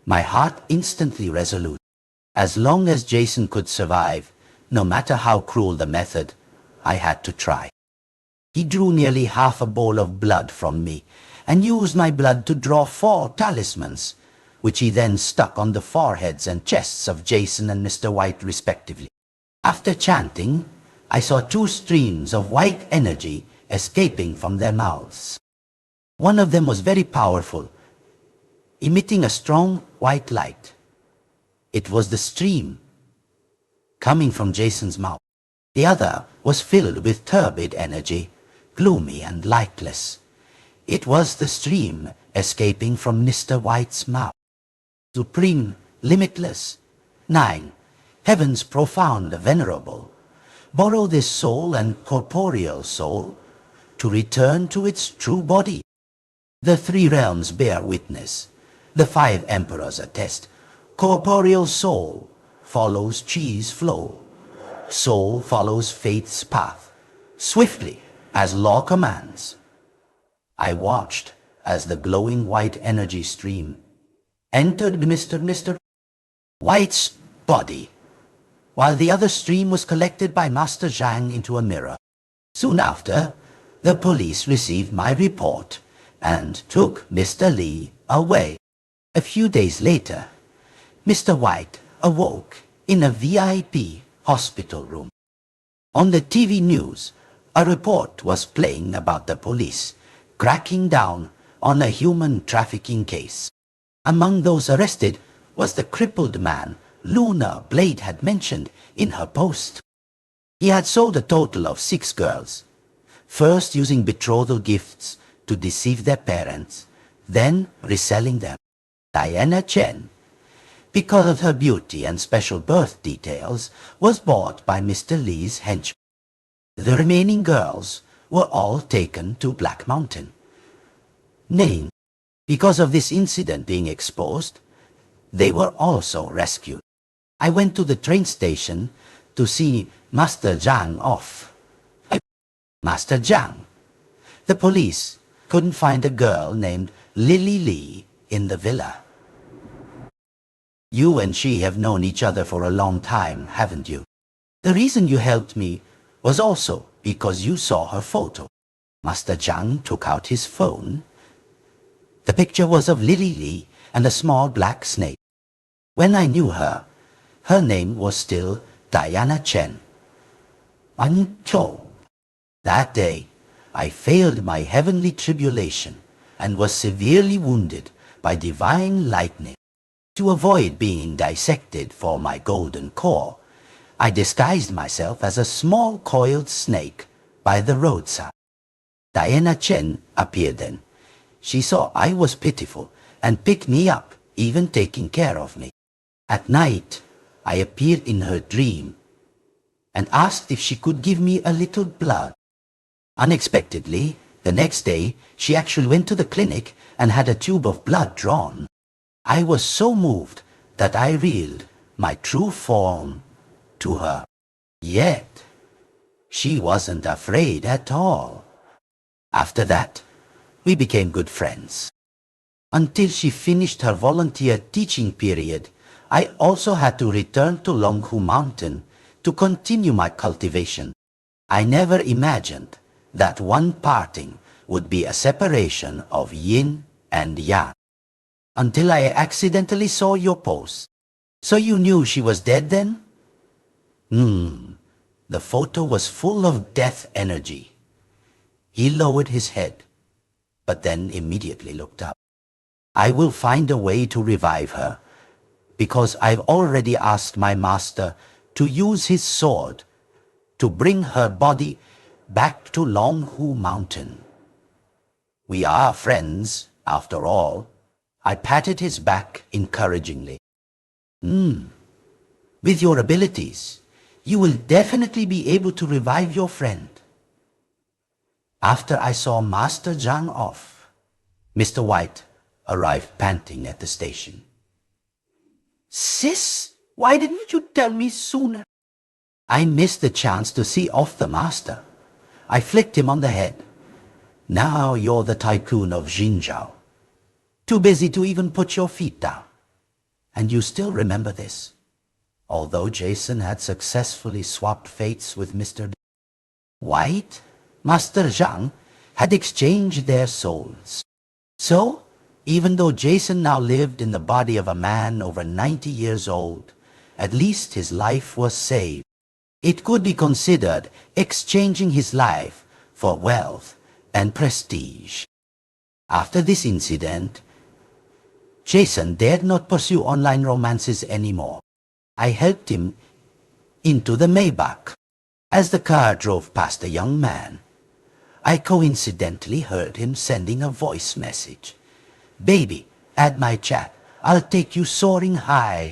my heart instantly resolute. As long as Jason could survive, no matter how cruel the method, I had to try. He drew nearly half a bowl of blood from me, and used my blood to draw 4 talismans, which he then stuck on the foreheads and chests of Jason and Mr. White respectively. After chanting, I saw 2 streams of white energy escaping from their mouths. One of them was very powerful, emitting a strong white light. It was the stream coming from Jason's mouth. The other was filled with turbid energy, gloomy and lightless. It was the stream escaping from Mr. White's mouth. Supreme, limitless. 9. Heaven's profound, venerable. Borrow this soul and corporeal soul to return to its true body. The 3 realms bear witness. The 5 emperors attest. Corporeal soul follows Chi's flow. Soul follows fate's path, swiftly as law commands. I watched as the glowing white energy stream entered Mr. White's body, while the other stream was collected by Master Zhang into a mirror. Soon after, the police received my report and took Mr. Li away. A few days later, Mr. White awoke in a VIP hospital room. On the TV news, a report was playing about the police cracking down on a human trafficking case. Among those arrested was the crippled man Luna Blade had mentioned in her post. He had sold a total of 6 girls, first using betrothal gifts to deceive their parents, then reselling them. Diana Chen, because of her beauty and special birth details, was bought by Mr. Lee's henchmen. The remaining girls were all taken to Black Mountain. Nay, because of this incident being exposed, they were also rescued. I went to the train station to see Master Zhang off. Master Zhang. The police couldn't find a girl named Lily Lee in the villa. You and she have known each other for a long time, haven't you? The reason you helped me was also because you saw her photo. Master Zhang took out his phone. The picture was of Lily Lee and a small black snake. When I knew her, her name was still Diana Chen. Until that day, I failed my heavenly tribulation and was severely wounded by divine lightning. To avoid being dissected for my golden core, I disguised myself as a small coiled snake by the roadside. Diana Chen appeared then. She saw I was pitiful and picked me up, even taking care of me. At night, I appeared in her dream and asked if she could give me a little blood. Unexpectedly, the next day, she actually went to the clinic and had a tube of blood drawn. I was so moved that I revealed my true form to her. Yet, she wasn't afraid at all. After that, we became good friends. Until she finished her volunteer teaching period, I also had to return to Longhu Mountain to continue my cultivation. I never imagined that one parting would be a separation of yin and yang. Until I accidentally saw your post. So you knew she was dead then? The photo was full of death energy. He lowered his head, but then immediately looked up. I will find a way to revive her, because I've already asked my master to use his sword to bring her body back to Longhu Mountain. We are friends, after all. I patted his back encouragingly. With your abilities, you will definitely be able to revive your friend. After I saw Master Zhang off, Mr. White arrived panting at the station. Sis, why didn't you tell me sooner? I missed the chance to see off the master. I flicked him on the head. Now you're the tycoon of Jinzhou. Too busy to even put your feet down. And you still remember this. Although Jason had successfully swapped fates with Mr. White, Master Zhang had exchanged their souls. So, even though Jason now lived in the body of a man over 90 years old, at least his life was saved. It could be considered exchanging his life for wealth and prestige. After this incident, Jason dared not pursue online romances anymore. I helped him into the Maybach. As the car drove past a young man, I coincidentally heard him sending a voice message. Baby, add my chat. I'll take you soaring high.